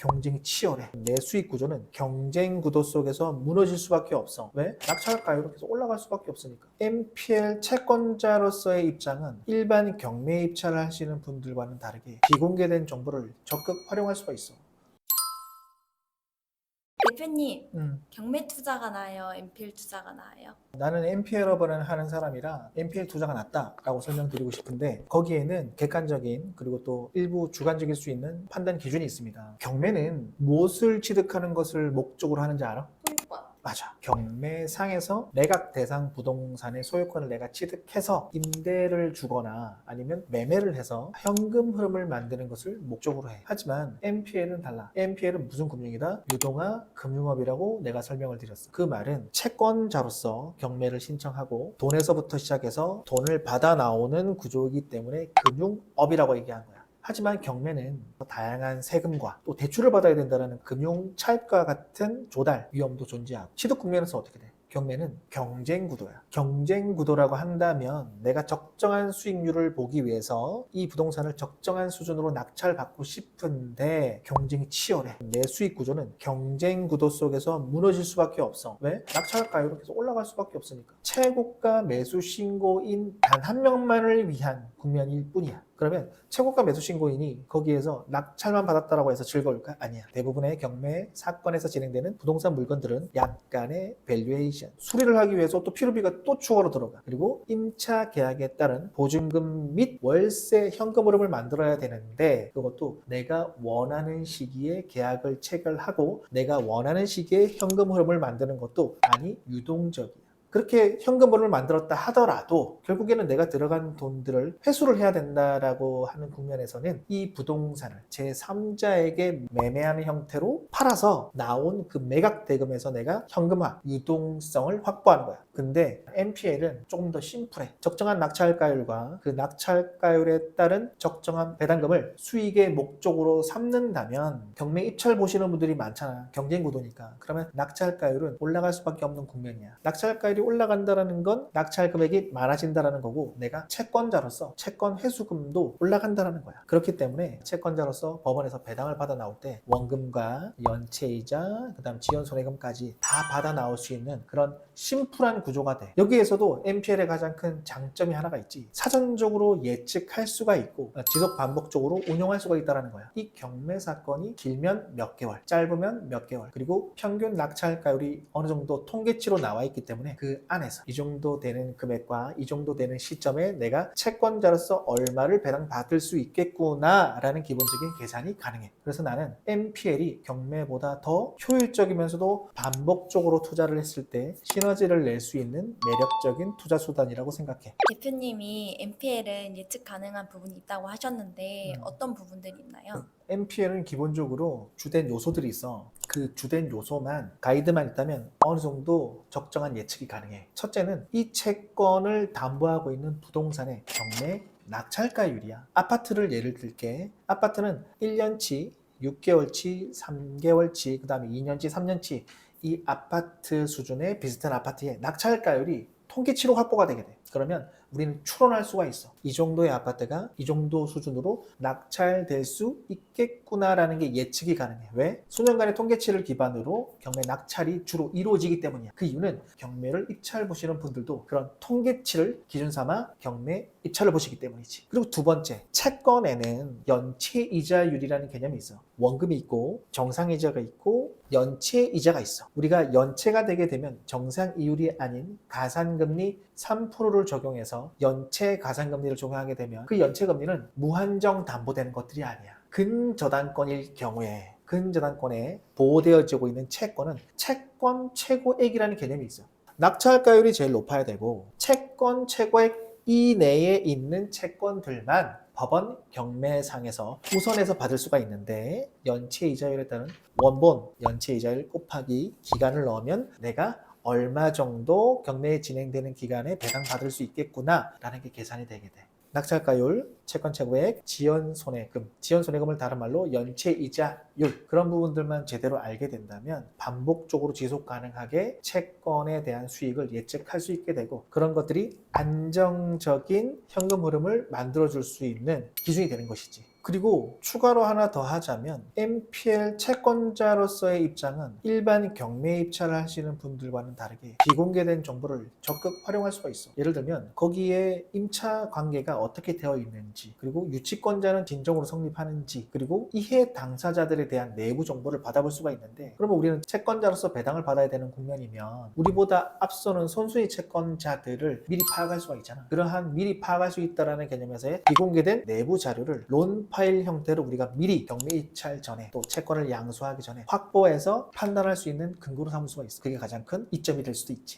경쟁이 치열해. 내 수익 구조는 경쟁 구도 속에서 무너질 수밖에 없어. 왜? 낙찰가율은 계속 올라갈 수밖에 없으니까. NPL 채권자로서의 입장은 일반 경매 입찰을 하시는 분들과는 다르게 비공개된 정보를 적극 활용할 수가 있어. 대표님, 음. 경매 투자가 나아요? NPL 투자가 나아요? 나는 NPL업을 하는 사람이라 NPL 투자가 낫다라고 설명드리고 싶은데 거기에는 객관적인 그리고 또 일부 주관적일 수 있는 판단 기준이 있습니다. 경매는 무엇을 취득하는 것을 목적으로 하는지 알아? 소유권. 맞아. 경매상에서 매각 대상 부동산의 소유권을 내가 취득해서 임대를 주거나 아니면 매매를 해서 현금 흐름을 만드는 것을 목적으로 해. 하지만 NPL은 달라. NPL은 무슨 금융이다? 유동화 금융업이라고 내가 설명을 드렸어. 그 말은 채권자로서 경매를 신청하고 돈에서부터 시작해서 돈을 받아 나오는 구조이기 때문에 금융업이라고 얘기한 거야. 하지만 경매는 다양한 세금과 또 대출을 받아야 된다는 금융 차입과 같은 조달 위험도 존재하고 취득 국면에서 어떻게 돼? 경매는 경쟁 구도야. 경쟁 구도라고 한다면 내가 적정한 수익률을 보기 위해서 이 부동산을 적정한 수준으로 낙찰받고 싶은데 경쟁이 치열해. 내 수익 구조는 경쟁 구도 속에서 무너질 수밖에 없어. 왜? 낙찰가율은 계속 올라갈 수밖에 없으니까. 최고가 매수 신고인 단 한 명만을 위한 국면일 뿐이야. 그러면 최고가 매수 신고인이 거기에서 낙찰만 받았다라고 해서 즐거울까? 아니야. 대부분의 경매 사건에서 진행되는 부동산 물건들은 약간의 밸류에이션, 수리를 하기 위해서 또 필요비가 또 추가로 들어가. 그리고 임차 계약에 따른 보증금 및 월세 현금 흐름을 만들어야 되는데 그것도 내가 원하는 시기에 계약을 체결하고 내가 원하는 시기에 현금 흐름을 만드는 것도 많이 유동적이야. 그렇게 현금흐름을 만들었다 하더라도 결국에는 내가 들어간 돈들을 회수를 해야 된다라고 하는 국면에서는 이 부동산을 제3자에게 매매하는 형태로 팔아서 나온 그 매각 대금에서 내가 현금화, 유동성을 확보하는 거야. 근데 NPL은 조금 더 심플해. 적정한 낙찰가율과 그 낙찰가율에 따른 적정한 배당금을 수익의 목적으로 삼는다면 경매 입찰 보시는 분들이 많잖아. 경쟁 구도니까. 그러면 낙찰가율은 올라갈 수밖에 없는 국면이야. 낙찰가율이 올라간다는 건 낙찰 금액이 많아진다는 거고 내가 채권자로서 채권 회수금도 올라간다는 거야. 그렇기 때문에 채권자로서 법원에서 배당을 받아 나올 때 원금과 연체이자 그다음 지연손해금까지 다 받아 나올 수 있는 그런 심플한 구조가 돼. 여기에서도 NPL의 가장 큰 장점이 하나가 있지. 사전적으로 예측할 수가 있고 지속 반복적으로 운용할 수가 있다는 거야. 이 경매 사건이 길면 몇 개월, 짧으면 몇 개월, 그리고 평균 낙찰가율이 어느 정도 통계치로 나와 있기 때문에 그 안에서 이 정도 되는 금액과 이 정도 되는 시점에 내가 채권자로서 얼마를 배당받을 수 있겠구나 라는 기본적인 계산이 가능해. 그래서 나는 NPL이 경매보다 더 효율적이면서도 반복적으로 투자를 했을 때 시너지를 낼 수 있는 매력적인 투자 수단이라고 생각해. 대표님이 NPL은 예측 가능한 부분이 있다고 하셨는데 어떤 부분들이 있나요? NPL은 기본적으로 주된 요소들이 있어. 그 주된 요소만 가이드만 있다면 어느 정도 적정한 예측이 가능해. 첫째는 이 채권을 담보하고 있는 부동산의 경매 낙찰가율이야. 아파트를 예를 들게. 아파트는 1년치, 6개월치, 3개월치, 그 다음에 2년치, 3년치 이 아파트 수준의 비슷한 아파트의 낙찰가율이 통계치로 확보가 되게 돼. 그러면 우리는 추론할 수가 있어. 이 정도의 아파트가 이 정도 수준으로 낙찰될 수 있겠구나라는 게 예측이 가능해. 왜? 수년간의 통계치를 기반으로 경매 낙찰이 주로 이루어지기 때문이야. 그 이유는 경매를 입찰 보시는 분들도 그런 통계치를 기준 삼아 경매 입찰을 보시기 때문이지. 그리고 두 번째, 채권에는 연체이자율이라는 개념이 있어. 원금이 있고 정상이자가 있고 연체이자가 있어. 우리가 연체가 되게 되면 정상이율이 아닌 가산금리 3%를 적용해서 연체 가산금리를 적용하게 되면 그 연체금리는 무한정 담보되는 것들이 아니야. 근저당권일 경우에 근저당권에 보호되어지고 있는 채권은 채권 최고액이라는 개념이 있어. 낙찰가율이 제일 높아야 되고 채권 최고액 이내에 있는 채권들만 법원 경매상에서 우선해서 받을 수가 있는데 연체이자율에 따른 원본 연체이자율 곱하기 기간을 넣으면 내가 얼마 정도 경매에 진행되는 기간에 배당받을 수 있겠구나 라는 게 계산이 되게 돼. 낙찰가율, 채권 최고액, 지연손해금, 지연손해금을 다른 말로 연체이자율 그런 부분들만 제대로 알게 된다면 반복적으로 지속 가능하게 채권에 대한 수익을 예측할 수 있게 되고 그런 것들이 안정적인 현금 흐름을 만들어줄 수 있는 기준이 되는 것이지. 그리고 추가로 하나 더 하자면 MPL 채권자로서의 입장은 일반 경매 입찰을 하시는 분들과는 다르게 비공개된 정보를 적극 활용할 수가 있어. 예를 들면 거기에 임차 관계가 어떻게 되어 있는지, 그리고 유치권자는 진정으로 성립하는지, 그리고 이해 당사자들에 대한 내부 정보를 받아볼 수가 있는데, 그러면 우리는 채권자로서 배당을 받아야 되는 국면이면 우리보다 앞서는 선수의 채권자들을 미리 파악할 수가 있잖아. 그러한 미리 파악할 수 있다는 개념에서의 비공개된 내부 자료를 론 파일 형태로 우리가 미리 경매 입찰 전에 또 채권을 양수하기 전에 확보해서 판단할 수 있는 근거로 삼을 수가 있어. 그게 가장 큰 이점이 될 수도 있지.